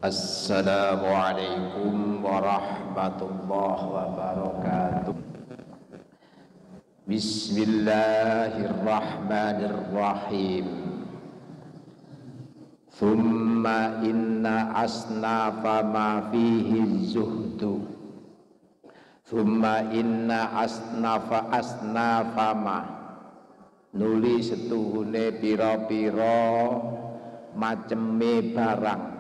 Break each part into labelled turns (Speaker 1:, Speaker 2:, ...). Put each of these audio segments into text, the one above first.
Speaker 1: Assalamualaikum warahmatullahi wabarakatuh. Bismillahirrahmanirrahim. Thumma inna asnafa ma fihi zuhdu. Thumma inna asnafa ma nuli setuhune pira-pira maceme barang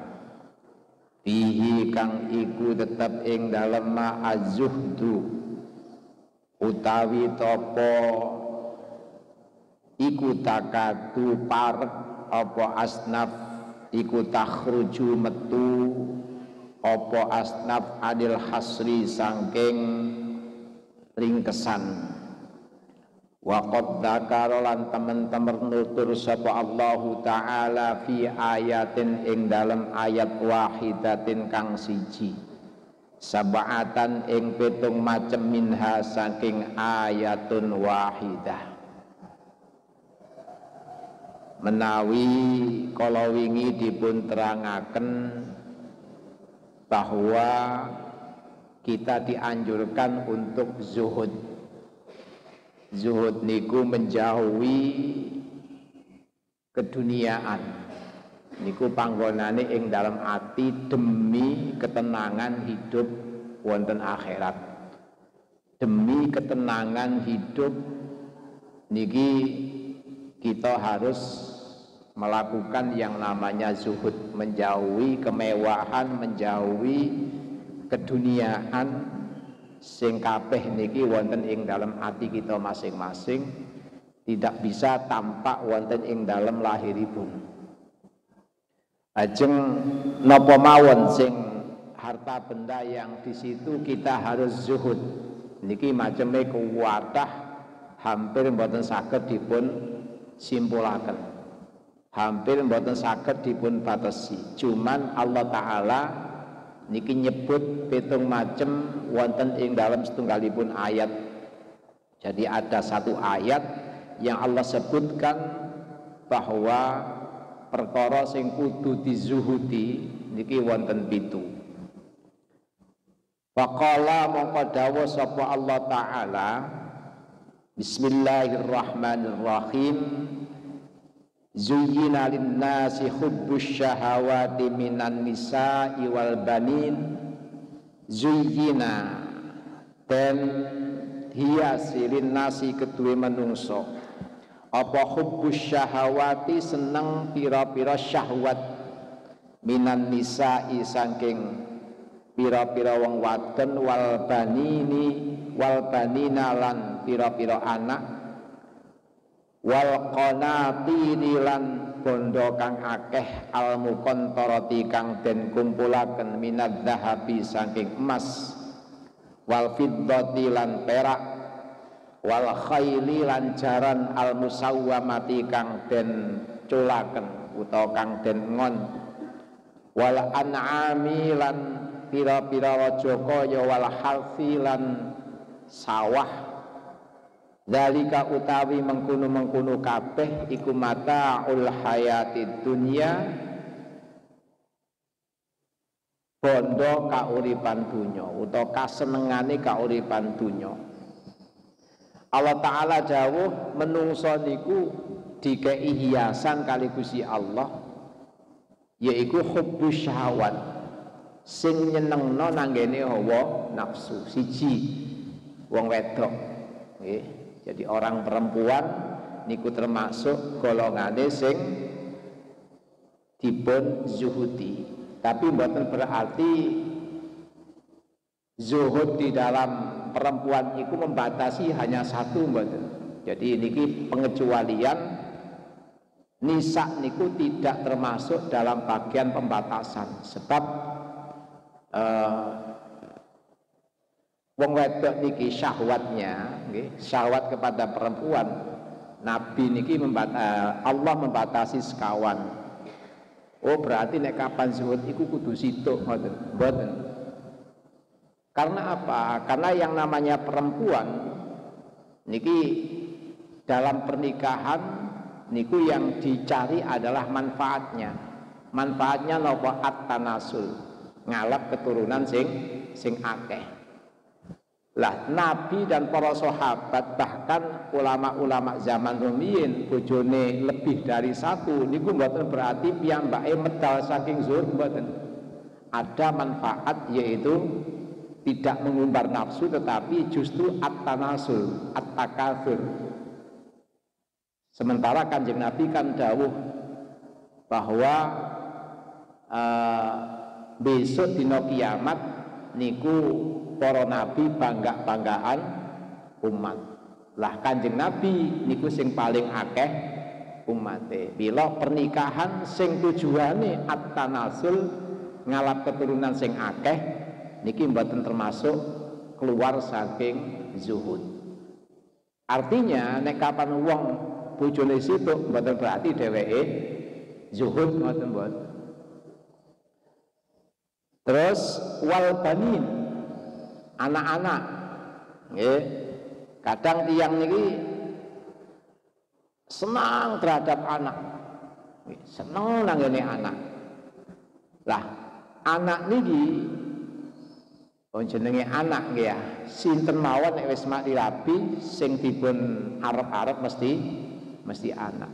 Speaker 1: fihi kang iku tetep ing dalem az-zuhdu utawi topo iku takadu parek apa asnaf iku takhruju metu apa asnaf adil hasri sangking ringkesan. Waqad dzakara lan temen-temen nutur sapa Allahu taala fi ayatin ing dalam ayat wahidatin kang siji sab'atan ing pitung macem minha saking ayatun wahidah. Menawi kala wingi dipun terangaken bahwa kita dianjurkan untuk zuhud. Zuhud niku menjauhi keduniaan. Niku panggonane ing dalam ati demi ketenangan hidup wonten akhirat. Demi ketenangan hidup niki kita harus melakukan yang namanya zuhud, menjauhi kemewahan, menjauhi keduniaan sing kabeh niki wonten ing dalam ati kita masing-masing, tidak bisa tampak wonten ing dalam lahiripun. Ajeng napa mawon sing harta benda yang di situ kita harus zuhud. Niki maceme kuwatah hampir mboten saged dipun simpulaken. Hampir mboten saged dipun batesi. Cuman Allah taala niki nyebut pitung macem wonten ing dalam setunggalipun ayat. Jadi ada satu ayat yang Allah sebutkan bahwa perkara sing kudu dizuhudi niki wonten 7. Faqala mongko dawuh sapa Allah taala, Bismillahirrahmanirrahim. Zuyyina lin-nasi hubbus syahawati minan nisa'i wal banin. Zuyyina dan hiasi lin-nasi kedue menungso apa hubbus syahawati seneng pira-pira syahwat minan nisa'i saking pira-pira wong wadon wal banina lan pira-pira anak wal qanatiri lan bondo kang akeh al muqantarati kang den kumpulaken minadz zahabi saking emas wal fiddati lan perak wal khayli lan jaran al musawwamati kang den culaken utawa kang den ngon wal an'ami lan pira-pira jaka wal harfi lan sawah. Dalika utawi mengkono-mengkono kabeh iku mataul hayatid dunya, bondo kauripan dunya utawa kasenengane kauripan dunya. Allah taala dawuh menungso niku dikei hiasan kali Gusti Allah yaiku hubbus syahwat sing nyenengno nanggene hawa nafsu. Siji wong wedok nggih. Jadi orang perempuan niku termasuk golongane sing dipun zuhudi. Tapi mboten berarti zuhud di dalam perempuan itu membatasi hanya satu mboten. Jadi niki pengecualian nisa niku tidak termasuk dalam bagian pembatasan. Sebab wong wedok niki syahwatnya, syahwat kepada perempuan, Nabi niki Allah membatasi sekawan. Oh berarti nek kapan zuhud iku kudu situk mboten. Karena apa? Karena yang namanya perempuan niki dalam pernikahan niku yang dicari adalah manfaatnya. Manfaatnya napa? At-tanasul, ngalap keturunan sing akeh. Lah Nabi dan para sahabat bahkan ulama-ulama zaman rumiyin bojone lebih dari satu niku mboten berarti piyambake medal saking zuhud, mboten. Ada manfaat yaitu tidak mengumbar nafsu tetapi justru at-tanasul, at-takatsur. Sementara Kanjeng Nabi kan dawuh bahwa besok dina kiamat niku para nabi bangga-banggaan umat. Lah Kanjeng Nabi niku sing paling akeh umate. Bila pernikahan sing tujuane at-tanasul, ngalap keturunan sing akeh, niki mboten termasuk keluar saking zuhud. Artinya nek kapan wong bojone situk mboten berarti dheweke zuhud, mboten. Terus wal banin, anak-anak, nggih. Kadang tiyang niki senang terhadap anak, seneng nanggone anak. Lah anak niki jenenge anak nggih ya, sinten mawon nek wis mati rabi sing dipun arep-arep mesti anak.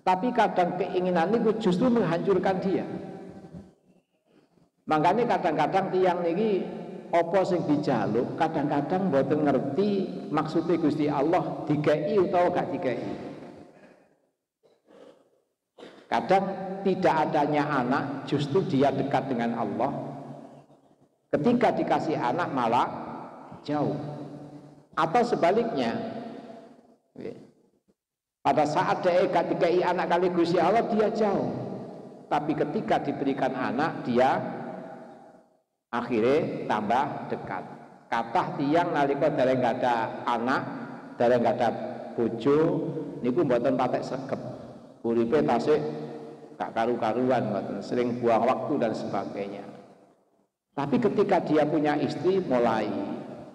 Speaker 1: Tapi kadang keinginan niku justru menghancurkan dia. Makanya kadang-kadang tiyang niki apa sing dijaluk kadang-kadang mboten ngerti maksudnya Gusti Allah dikei utawa gak dikei. Kadang tidak adanya anak justru dia dekat dengan Allah. Ketika dikasih anak malah jauh. Atau sebaliknya, pada saat dia dikei anak kali Gusti Allah dia jauh. Tapi ketika diberikan anak dia akhirnya tambah dekat. Kathah tiyang nalika dereng gak ada anak, dereng gak ada bojo niku mboten patek sregep. Uripe tasik gak karu-karuan, mboten, sering buang waktu dan sebagainya. Tapi ketika dia punya istri mulai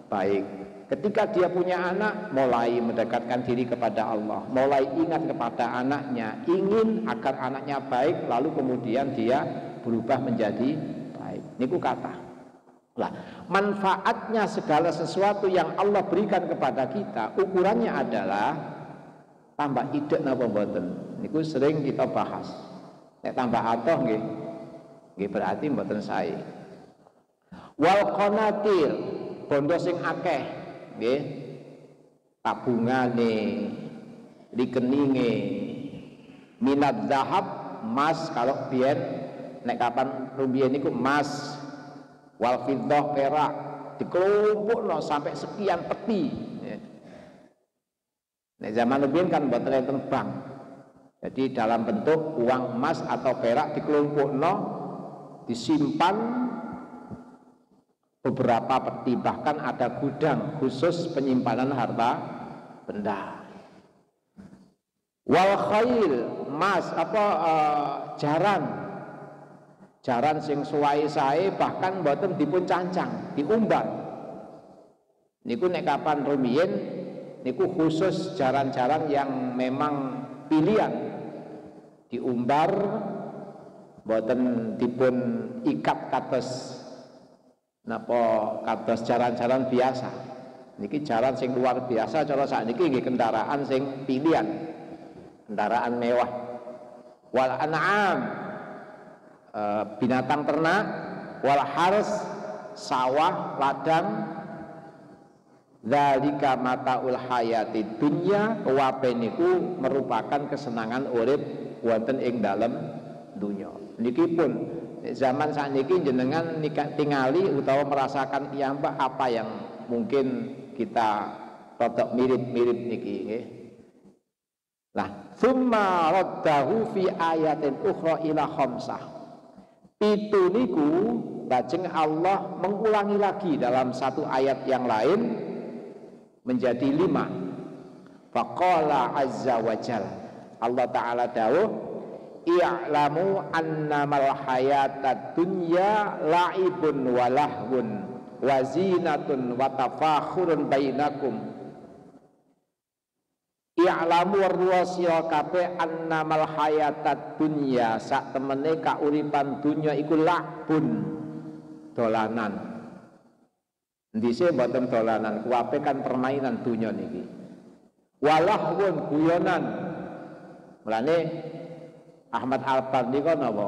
Speaker 1: baik. Ketika dia punya anak mulai mendekatkan diri kepada Allah, mulai ingat kepada anaknya, ingin agar anaknya baik, lalu kemudian dia berubah menjadi baik. Niku kata. Lah, manfaatnya segala sesuatu yang Allah berikan kepada kita, ukurannya adalah tambah idek napa mboten. Niku sering kita bahas. Nek tambah atoh nggih. Nggih berarti mboten sae. Wal qanatir, bondo sing akeh, nggih. Tabungane, rekeninge, minat zahab, emas kalau biyen nek kapan rumiyin niku emas, wal fiddah perak dikelompokno sampai sekian peti. Nek zaman rumiyin kan mboten enten bank. Jadi dalam bentuk uang emas atau perak dikelompokno, disimpan beberapa peti, bahkan ada gudang khusus penyimpanan harta benda. Wal khail, emas jaran sing suwai sae bahkan mboten dipun cancang, diumbar. Niku nek kapan rumiyin niku khusus jaran-jaran yang memang pilihan diumbar, mboten dipun ikat kados napa kados jaran-jaran biasa. Niki jaran sing luar biasa cara sakniki nggih kendaraan sing pilihan, kendaraan mewah. Wal an'am, binatang ternak, wal hars, sawah, ladang. Dzalika mataul hayati dunya, kuwabe niku merupakan kesenangan urip wonten ing dalem dunya. Niki pun zaman sakniki jenengan tingali utawa merasakan piyambak apa yang mungkin kita rodok mirip-mirip niki nggih. Lah, tsumma raddahu fi ayatin ukhra ila khamsah. Itu niku lajeng Allah mengulangi lagi dalam satu ayat yang lain menjadi 5. Faqala azza wa jalla, Allah Ta'ala dawuh, i'lamu annamal hayatad dunya la'ibun wa lahwun wa zinatun wa tafakhurun bainakum. i'lamu warwa sira kabeh annamal hayatad dunya sak temene kauripan dunya iku lakbun dolanan. Ndise mboten dolanan, kuwape kan permainan dunya niki. Walahun guyonan. Mulane Ahmad Albar niku napa?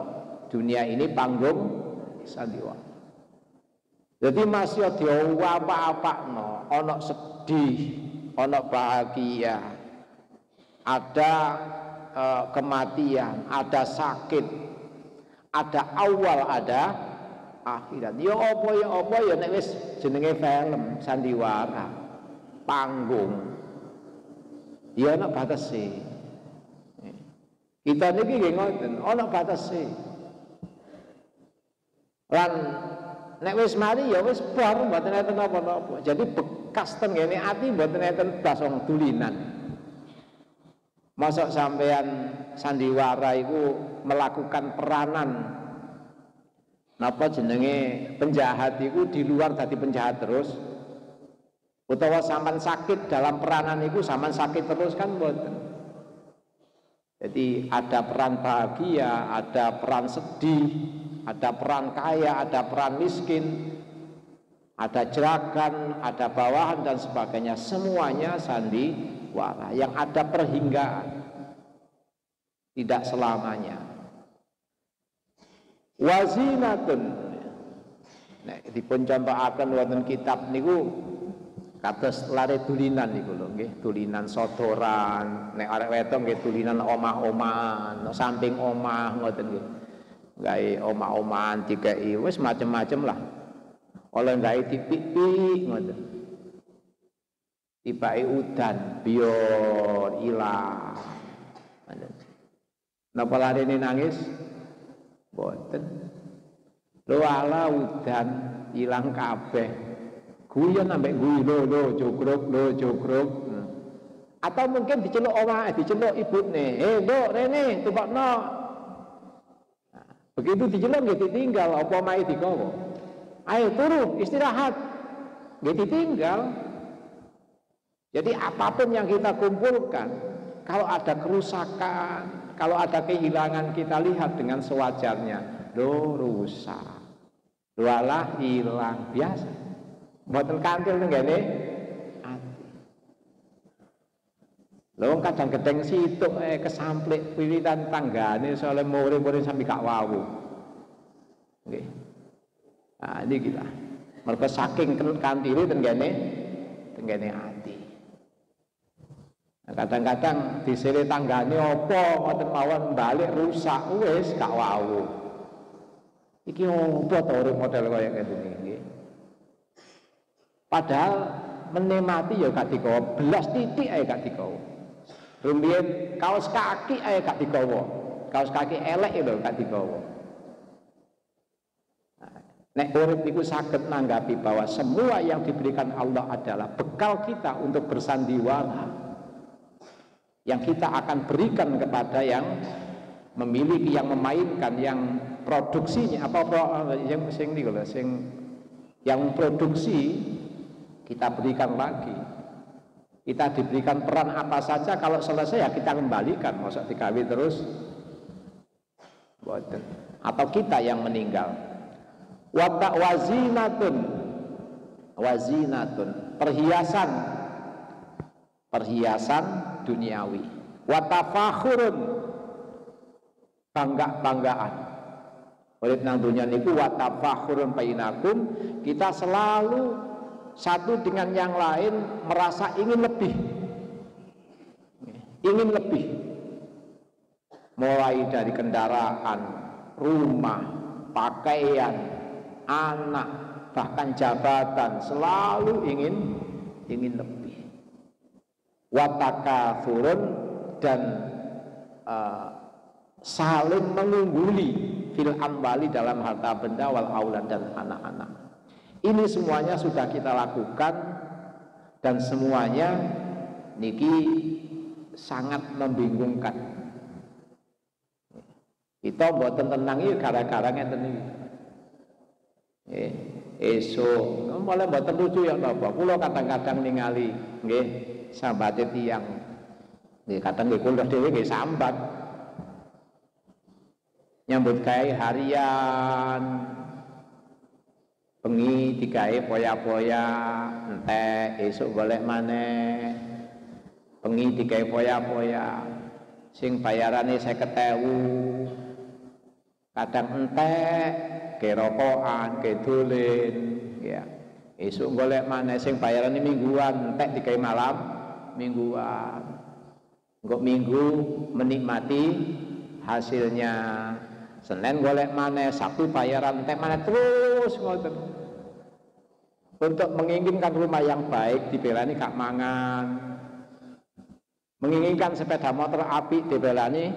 Speaker 1: Dunia ini panggung sandiwara. Jadi masih apa-apakno, ana sedih, ana bahagia, ada kematian, ada sakit, ada awal, ada akhirat. Ya apa ya nek wis jenenge film sandiwara, panggung. Ya ana batese. Kita niki nggih ngoten, ana batese. Lan nek wis mari ya wis bar mboten enten napa-napa. Jadi bekas ten ngene ati mboten enten blas wong dulinan. Mosok sampean sandiwara iku melakukan peranan napa jenenge penjahat iku di luar dadi penjahat terus. Utawa sampean sakit dalam peranan iku sampean sakit terus kan mboten. Jadi ada peran bahagia, ada peran sedih, ada peran kaya, ada peran miskin, ada jeragan, ada bawahan dan sebagainya. Semuanya sandiwara yang ada perhinggaan, tidak selamanya. Wazinatun. Nek dipun contohaken wonten kitab niku kados lare dulinan niku lho nggih, dulinan sodoran, nek arek wedok nggih dulinan omah-omahan, samping omah ngoten nggih. Gawe omah-omahan dikei wis macem-macem lah. Oleh gawe tipik-tipik ngoten. Tibake udan biar ilang. Napa larene nangis? Mboten. Lho ala udan ilang kabeh. Guyon ambek guyu lho jogrok. Atau mungkin diceluk omah, diceluk ibune. Nduk rene tukokno. Begitu diceluk nggih ditinggal apa omahe digawa. Ayo turu istirahat. Nggih ditinggal. Jadi apapun yang kita kumpulkan, kalau ada kerusakan, kalau ada kehilangan kita lihat dengan sewajarnya. Lho rusak. Lho alah hilang biasa. Mboten kantil tenggene ati. Lho kadang gedeng situk kesamplik wiritan tanggane soalnya murid-murid sampai gak wau. Nggih. Nah niki lah. Mergo saking kantile tenggene ati. Nah, kadang-kadang disire tanggane apa ngoten mawon balik rusak wis gak wau. Iki opo to urip model kaya ngene iki. Padahal menemati ya gak digawa, belas titik ae gak digawa. Rumiyin kaos kaki ae gak digawa. Kaos kaki elek lho gak digawa. Nek urip niku saged nanggapi bahwa semua yang diberikan Allah adalah bekal kita untuk bersandiwara. Yang kita akan berikan kepada yang memiliki, yang memainkan, yang produksinya yang sing niku lho sing yang produksi kita berikan lagi. Kita diberikan peran apa saja, kalau selesai ya kita kembalikan. Masa digawe terus boten. Atau kita yang meninggal. Wazinatun perhiasan duniawi. Watafakhurun banggaan. Oleh nang dunia niku watafakhurun bainakum, kita selalu satu dengan yang lain merasa ingin lebih, mulai dari kendaraan, rumah, pakaian, anak, bahkan jabatan, selalu ingin lebih. Watakathurun dan saling mengungguli fil amwali dalam harta benda wal aulad dan anak-anak. Ini semuanya sudah kita lakukan dan semuanya niki sangat membingungkan. Kita mboten tenang iki gara-gara ngeten iki. Esuk malah mboten lucu ya napa. Kula kadang-kadang ningali nggih sambate tiyang Kadang nggih kula dhewe nggih sambat. Nyambut gawe harian, bengi digawe poya-poya, entek esuk golek maneh. Bengi digawe poya-poya, sing bayarane 50.000. Kadang entek, ke rokokan, ke dolen, ya. Esuk golek maneh sing bayarane mingguan, entek digawe malam mingguan. Engko minggu menikmati hasilnya. Senin golek maneh, Sabtu bayaran entek maneh terus ngoten. Untuk menginginkan rumah yang baik dibelani gak mangan. Menginginkan sepeda motor apik dibelani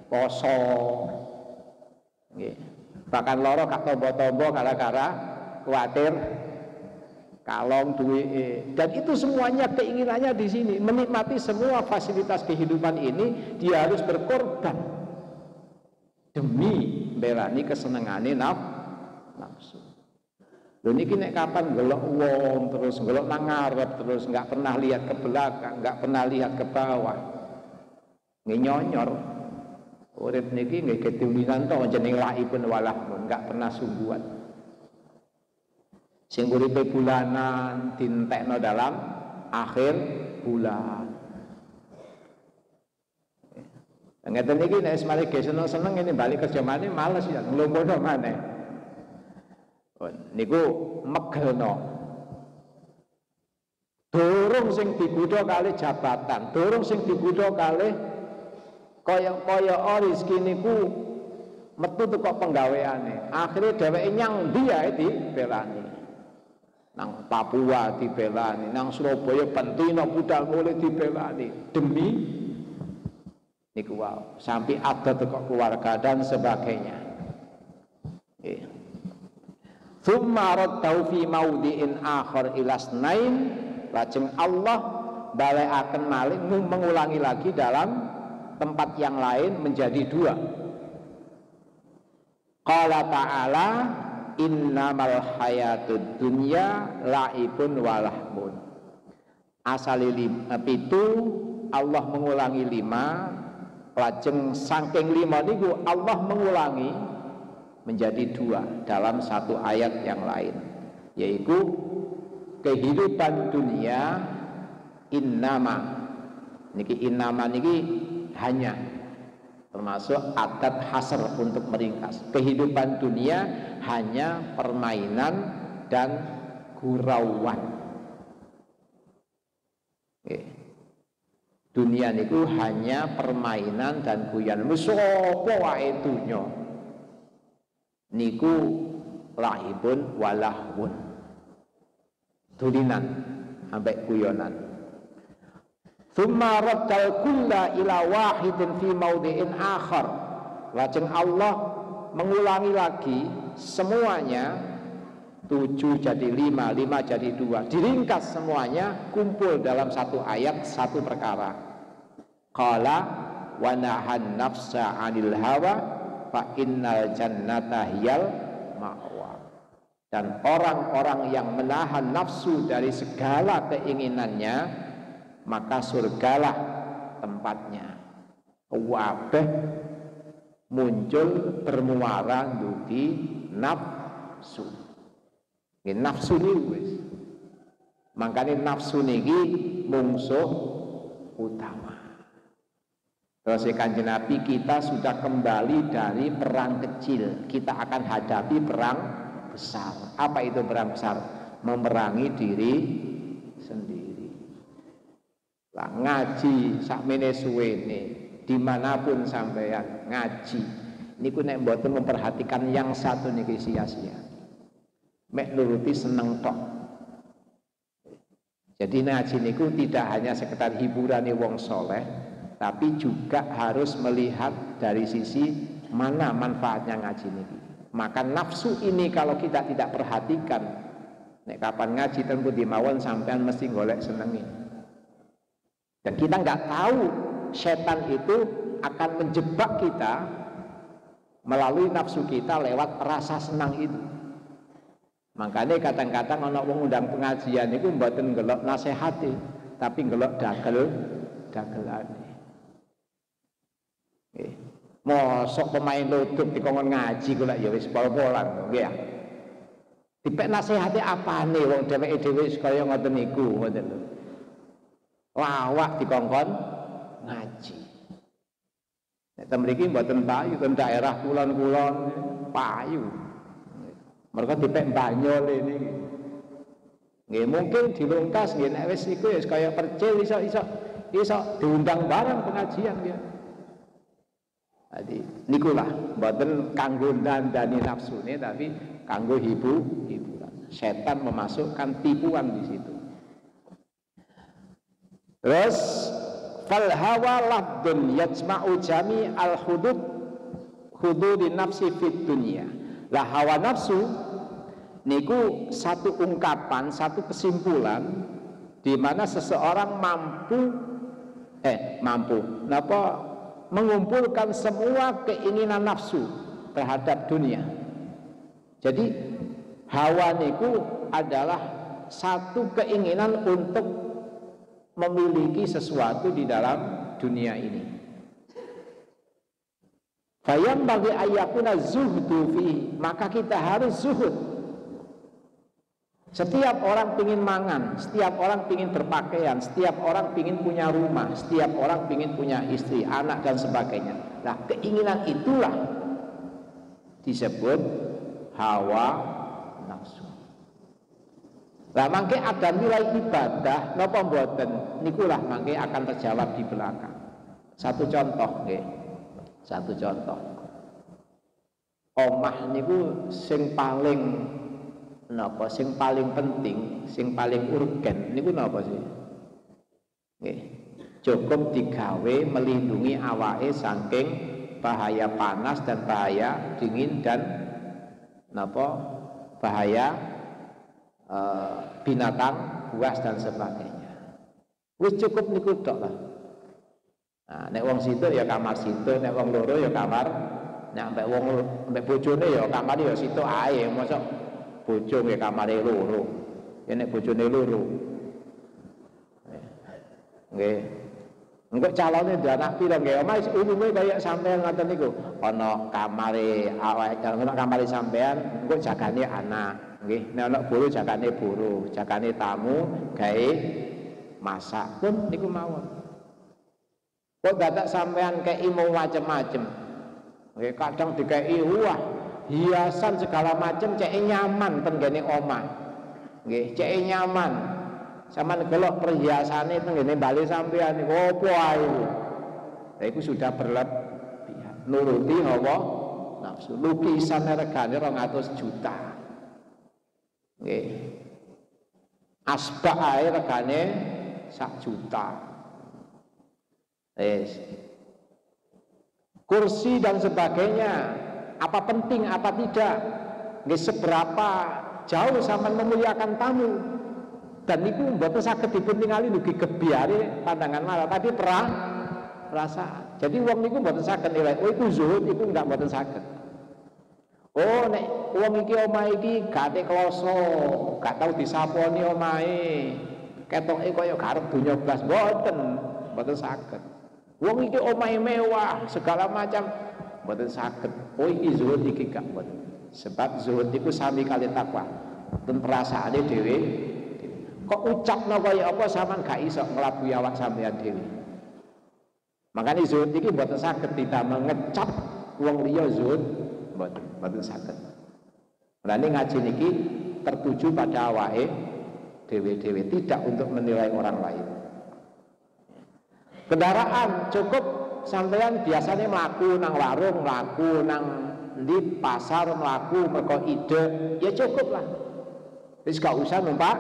Speaker 1: poso. Nggih. Bahkan loro gak tombo-tombo gara-gara kuatir kalong duit. Dan itu semuanya keinginannya di sini, menikmati semua fasilitas kehidupan ini dia harus berkorban demi belani kesenengane nafsu. Lho niki nek kapan ngelok wong terus ngelok nang ngarep terus nggak pernah lihat ke belakang, nggak pernah lihat ke bawah. Nyonyor. Urip niki nggih ketulisan to jeneng laipun walahmun, nggak pernah sungguhan. Sing uripe bulanan dintekno dalam akhir bulan. Ngeten iki nek semare ge seneng-seneng ini balik kerja maneh males ya nglumpuhno maneh. Niku megelno. Durung sing digudha kalih jabatan, durung sing digudha kalih kaya rezeki niku metu teko penggaweane. Akhire dheweke nyang ndi ae dibelani. Nang Papua dibelani, nang Surabaya Bentino budal mulih dibelani demi niku wow, sampai ada teko keluarga dan sebagainya. Tsumma raddahu fi maudhi'in akhar ila snain, lajeng Allah balekaken malih mengulangi lagi dalam tempat yang lain menjadi 2. Qala ta'ala innamal hayatud dunya la'ibun walahmun. Asale 7 Allah mengulangi 5. Lajeng saking 5 niku Allah mengulangi menjadi 2 dalam satu ayat yang lain, yaitu kehidupan dunia innama niki hanya termasuk adat hasr untuk meringkas. Kehidupan dunia hanya permainan dan gurauan. Dunia niku hanya permainan dan guyon. Sapa wae dunya niku laibun walahun, dulinan ambek guyonan. Tsumma raddal kulla ila wahidin fi maudhi'in akhar. Lajeng Allah mengulangi lagi semuanya 7 jadi 5, 5 jadi 2. Diringkas semuanya kumpul dalam satu ayat, satu perkara. Qala wa nahan nafsa 'anil hawa fa innal jannata hiyal ma'wa. Dan orang-orang yang menahan nafsu dari segala keinginannya, maka surgalah tempatnya. Wabeh muncul bermuara dugi nafsu. Nafsu ini wis. Makanya nafsu niki mungsuh utama. Terus Kanjeng Nabi, kita sudah kembali dari perang kecil, kita akan hadapi perang besar. Apa itu perang besar? Memerangi diri sendiri. Lah ngaji sakmene suwene, dimanapun sampeyan ngaji niku nek mboten memperhatikan yang satu niki sia-sia. Mek nuruti seneng tok. Jadi ngaji niku tidak hanya sekedar hiburane wong soleh, tapi juga harus melihat dari sisi mana manfaatnya ngaji niki. Maka nafsu ini kalau kita tidak perhatikan, nek kapan ngaji tentu dimawon sampean mesti golek senengi. Dan kita nggak tahu setan itu akan menjebak kita melalui nafsu kita lewat rasa senang itu. Makanya kadang-kadang ana wong undang pengajian itu mboten ngelok nasihati, tapi ngelok dagelane. Mosok pemain lutut dikongkon ngaji kula ya wis pol-polan nggih ya. Dipek nasihate apane wong dheweke dhewe kaya ngoten niku ngoten lho. Lawak dikongkon ngaji. Nek ten mriki mboten payu ten daerah kulon-kulon payu. Mereka dipek banyol ini. Nggih mungkin dilungkas nggih nek wis iku ya kaya percil iso diundang bareng pengajian ya. Jadi nikulah mboten kanggo ndandani nafsune tapi kanggo hiburan. Setan memasukkan tipuan di situ. Terus fal hawa lafdun yajma'u jami al hududin nafsi fid dunya. Lah hawa nafsu niku satu ungkapan, satu kesimpulan di mana seseorang mampu napa mengumpulkan semua keinginan nafsu terhadap dunia. Jadi hawa niku adalah satu keinginan untuk memiliki sesuatu di dalam dunia ini. Fayam bagi ayakuna zuhdu fi, maka kita harus zuhud. Setiap orang pingin mangan, setiap orang pingin berpakaian, setiap orang pingin punya rumah, setiap orang pingin punya istri, anak dan sebagainya. Nah, keinginan itulah disebut hawa nafsu. Nah, mangke ada nilai ibadah napa mboten nikulah mangke akan terjawab di belakang. Satu contoh nggih. Satu contoh. Omah niku sing paling napa sing paling penting, sing paling urgen niku napa sih? Nggih. Cukup digawe melindungi awake saking bahaya panas dan bahaya dingin dan napa bahaya binatang buas dan sebagainya. Wis cukup niku tok lah. Nah, nek wong situ ya kamar situ, nek wong loro ya kamar, nek ambek wong ambek bojone ya kamar ya situ ae, mosok bojo nggih kamare loro. Ya nek bojone loro. Nggih. Engko calone ndek anak pira nggih, omah umume kaya sampean ngoten niku. Ana kamare awake, ana kamare sampean, engko jagane anak. Nggih, nek ana boro jagane boro, jagane tamu, gawe masak pun niku mawon. Kok dadak sampean kei mau macem-macem. Nggih, kadang dikei wah, hiasan segala macem cek nyaman tenggene omah. Nggih, cek nyaman. Sampeyan delok perhiasane tenggene bali sampean niku opo ae. Lah iku sudah berlebihan. Nuruti hawa nafsu. Lukisan regane 200 juta. Nggih. Asbak ae regane 1 juta. Kursi dan sebagainya, apa penting apa tidak, nggih seberapa jauh sampean memuliakan tamu, dan niku mboten saged dipuntingali dugi kebiare pandangan mata, tapi perasaan. Jadi wong niku mboten saged nilai, oh iku zuhud, iku enggak mboten saged. Oh nek wong iki omahe iki gate kloso, gak tau disaponi omahe, ketoke kaya garep donya blas, mboten saged. Wong iki omahe mewah, segala macam, mboten saged. Oh iki zuhud iki gak mboten. Sebab zuhud iku sami kali takwa. Dan perasaane dhewe. Kok ucapno kaya apa sampean gak iso nglabuhi awak sampean dhewe. Makane zuhud iki mboten saged ditambah ngecap wong liya zuhud, mboten saged. Mulane ngaji niki tertuju pada awake dhewe-dhewe, tidak untuk menilai orang lain. Kendaraan cukup sampean biasanya melaku nang warung, melaku nang di pasar, melaku mergo ide, ya cukup lah. Wis gak usah numpak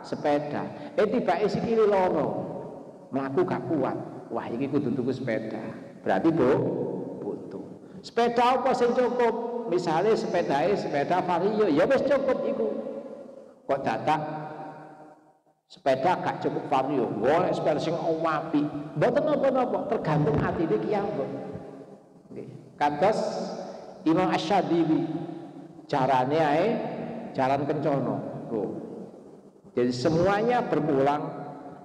Speaker 1: sepeda. Tibake sikile loro, melaku gak kuat. Wah iki kudu tuku sepeda. Berarti butuh. Sepeda apa sing cukup? Misalnya sepeda Vario, ya wis cukup iku. Kok dadak sepeda gak cukup Vario, golek sepeda sing apik. Mboten napa-napa, tergantung atine kiyambak. Nggih. Kados Imam Asy-Syadzili, carane ae jalan kencono. Tuh. Jadi semuanya berpulang,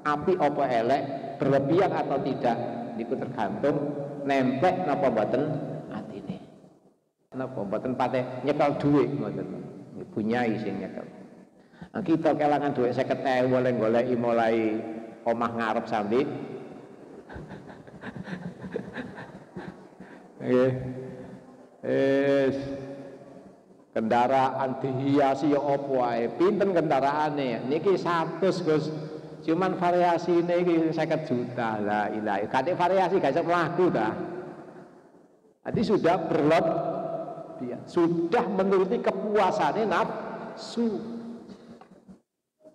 Speaker 1: apik apa elek, berlebihan atau tidak, niku tergantung nempel napa mboten Napa mboten pate nyekel dhuwit ngoten. Bunyai sing nyekel. Nah, kita kelangan dhuwit 50.000 oleh goleki mulai omah ngarep sampe. Nggih. Kendaraan dihiasi ya apa wae. Pinten kendaraane? Niki 100, Gus. Cuman variasine iki 50 juta. La ilaha. Kadek variasi gak iso mlaku ta. Jadi sudah berlot dia sudah menuruti kepuasannya nafsu.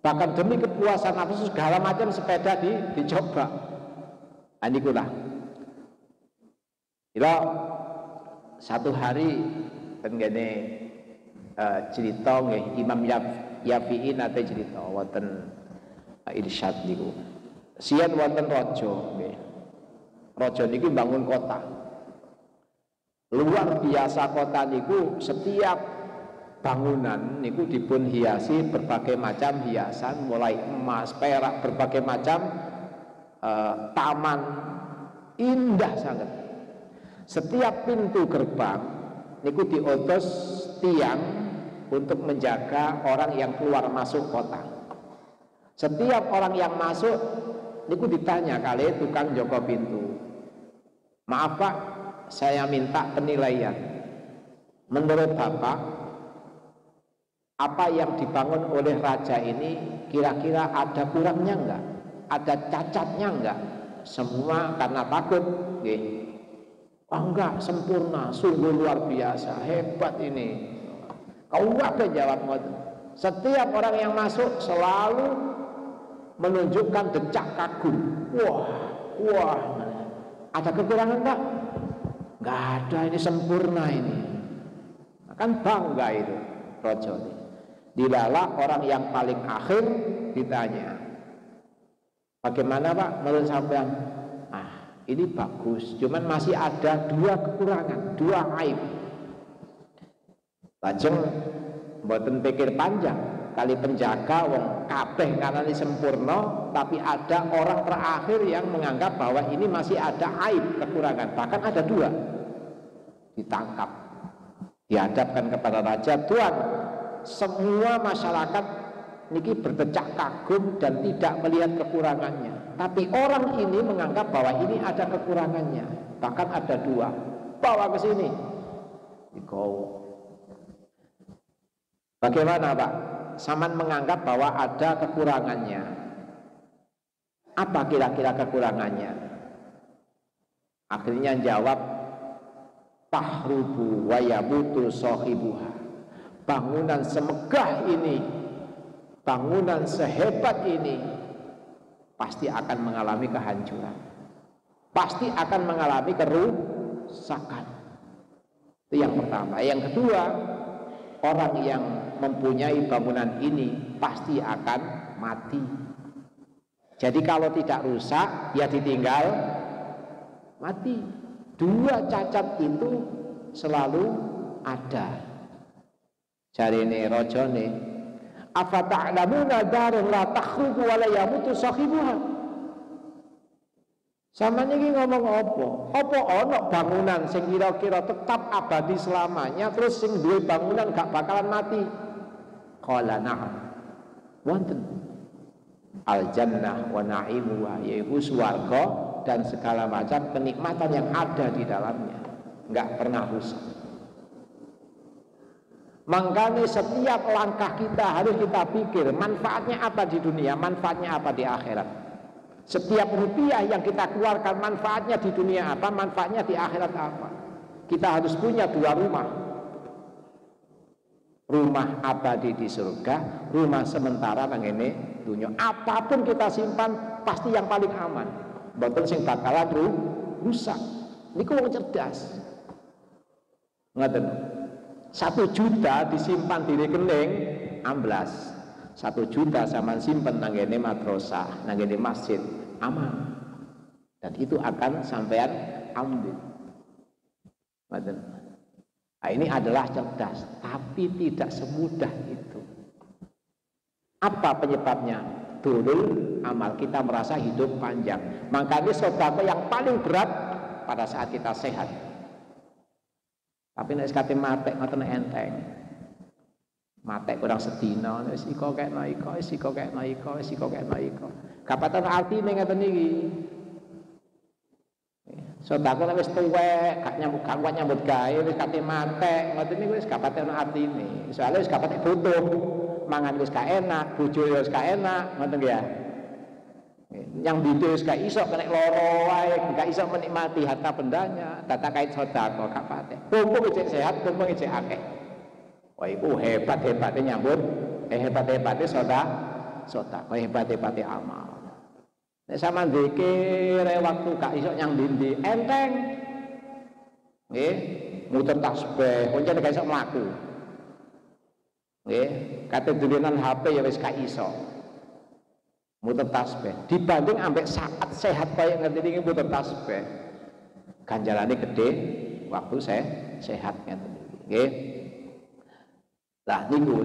Speaker 1: Bahkan demi kepuasan nafsu segala macam sepeda dicoba. Aniku lah. Ila satu hari tenggene cerita nggih Imam Yafi'i nate cerita wonten irsyad niku. Sian wonten raja nggih. Raja niku bangun kota. Luar biasa kota niku, setiap bangunan niku dipun hiasi berbagai macam hiasan, mulai emas, perak, berbagai macam taman indah sangat. Setiap pintu gerbang niku diutus tiang untuk menjaga orang yang keluar masuk kota. Setiap orang yang masuk niku ditanya kali tukang jaga pintu, maaf Pak, saya minta penilaian. Menurut Bapak, apa yang dibangun oleh raja ini kira-kira ada kurangnya enggak? Ada cacatnya enggak? Semua karena takut, nggih. Oh enggak, sempurna, sungguh luar biasa, hebat ini. Kau apa jawab ngoten? Setiap orang yang masuk selalu menunjukkan decak kagum. Wah, ada kekurangan Pak? Enggak ada, ini sempurna ini. Kan bangga itu raja ini. Dilala orang yang paling akhir ditanya, bagaimana Pak menurut sampean? Ini bagus, cuman masih ada 2 kekurangan, 2 aib. Lajeng mboten pikir panjang, kali penjaga wong kabeh karena ini sempurna, tapi ada orang terakhir yang menganggap bahwa ini masih ada aib, kekurangan, bahkan ada 2. Ditangkap, dihadapkan kepada raja. Tuan, semua masyarakat niki berdecak kagum dan tidak melihat kekurangannya, tapi orang ini menganggap bahwa ini ada kekurangannya, bahkan ada 2. Bawa ke sini. Bagaimana Pak? Saman menganggap bahwa ada kekurangannya. Apa kira-kira kekurangannya? Akhirnya jawab, tahrubu wa yabutu sahibuha. Bangunan semegah ini, bangunan sehebat ini pasti akan mengalami kehancuran, pasti akan mengalami kerusakan. Itu yang pertama. Yang kedua, orang yang mempunyai bangunan ini pasti akan mati. Jadi kalau tidak rusak, ya ditinggal mati. 2 cacat itu selalu ada. Jarine rajane, afa ta'lamuna darun la takhrubu wa la yamutu sahibuha. Sampeyan iki ngomong apa? Apa ana bangunan sing kira-kira tetap abadi selamanya, terus sing duwe bangunan gak bakalan mati? Qala na'am. Wonten. Al jannah wa na'imuha, yaitu swarga dan segala macam kenikmatan yang ada di dalamnya, enggak pernah rusak. Makanya setiap langkah kita harus kita pikir manfaatnya apa di dunia, manfaatnya apa di akhirat. Setiap rupiah yang kita keluarkan manfaatnya di dunia apa, manfaatnya di akhirat apa. Kita harus punya 2 rumah. Rumah abadi di surga, rumah sementara nang ngene dunia. Apapun kita simpan pasti yang paling aman. Mboten sing bakalan rusak. Niku wong cerdas. Ngoten. 1 juta disimpan di rekening amblas. 1 juta sampean simpen nang ngene madrasah, nang ngene masjid, aman. Dan itu akan sampean ambil. Ngoten. Nah, ini adalah cerdas, tapi tidak semudah itu. Apa penyebabnya? Turun amal, kita merasa hidup panjang. Makanya sedekah yang paling berat pada saat kita sehat. Tapi nek kate matek ngoten enteng. Matek kurang sedina wis iko kekno iko, wis iko kekno iko, wis iko kekno iko. Kapatan artine ngeten iki. Sedekah wis tuwek, gak nyambut gawe, wis kate matek, ngoten niku wis gak patek ana artine. Soale wis gak patek butuh. Mangan wis gak enak, bojo wis gak enak, ngoten ya. Yang bintu wis gak iso kena loro wae, gak iso menikmati harta bendanya, tata kait sedekah gak patek. Mumpung cek sehat, mumpung cek akeh. Wah iku hebat-hebate nyambut, hebat-hebate sedekah, hebat-hebate amal. Nek sampean dzikir waktu gak iso nyang ndi enteng. Nggih, muter tasbih, pancen gak iso mlaku. Nggih, kate dulenan HP ya wis gak iso. Muter tasbih dibanding ambek saat sehat kaya ngene iki muter tasbih. Ganjarane gede waktu sehat ngene. Nggih. Lah niku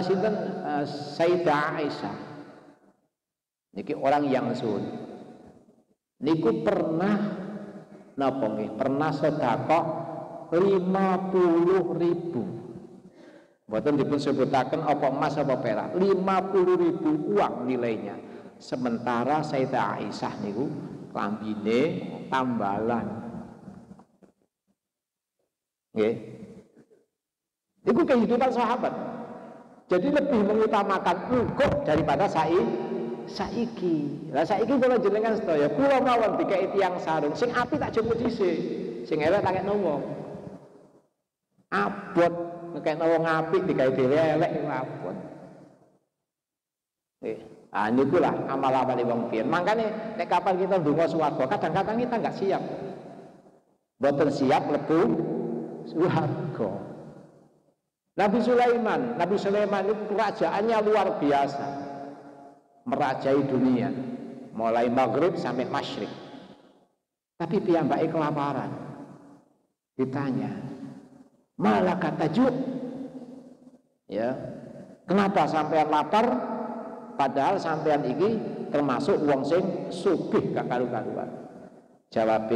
Speaker 1: sinten Sayyidah Aisyah. Niki orang yang zuhud. Niku pernah napa nggih? Pernah sedekah 50.000. Mboten dipun sebutaken apa emas apa perak. 50.000 uang nilainya. Sementara Sayyidah Aisyah niku klambine tambalan. Nggih. Itu kehidupan sahabat. Jadi lebih mengutamakan engkau daripada saiki. Lah saiki kula jenengan sedaya, kula mawon dikeki tiyang sarung, sing apik tak jupuk dhisik, sing elek tak kekno wong. Abot ngekekno wong apik digawe dhewe elek iku abot. Niku lah amal-amale wong biyen. Makane nek kapan kita ndonga swarga, kadang-kadang kita enggak siap. Mboten siap mlebu swarga. Nabi Sulaiman itu kerajaannya luar biasa, merajai dunia, mulai maghrib sampai masyrik. Tapi piyambake kelaparan. Ditanya, malah kata juk, ya, kenapa sampean lapar? Padahal sampean iki termasuk wong sing sugih gak karu-karuan. Jawab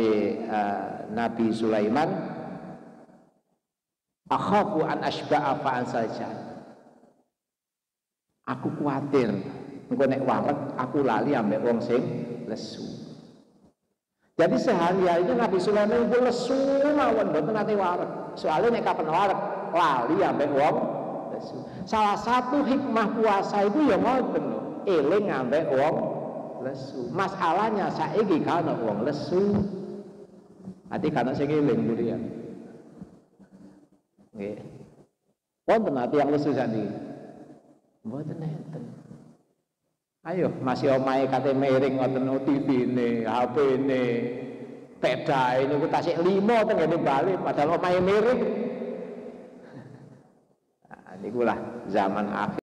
Speaker 1: Nabi Sulaiman, akhafu an asba'a fa ansalja. Aku kuatir engko nek wareg aku lali ambek wong sing lesu. Jadi sehari-hari itu Nabi Sulaiman itu lesu mawon mboten nate wareg. Soalnya nek kapan wareg lali ambek wong lesu. Salah satu hikmah puasa itu ya ngoten lho, eling ambek wong lesu. Masalahnya saiki kana wong lesu. Ati kana sing eling burian. Nggih. Wonten ati yang lesu sakniki. Mboten enten. Ayo masih omahe kate miring ngoten TV-ne, HP-ne, pedae niku tasik 5 teng ngene bali padahal omahe miring. Nah, niku lah zaman akhir.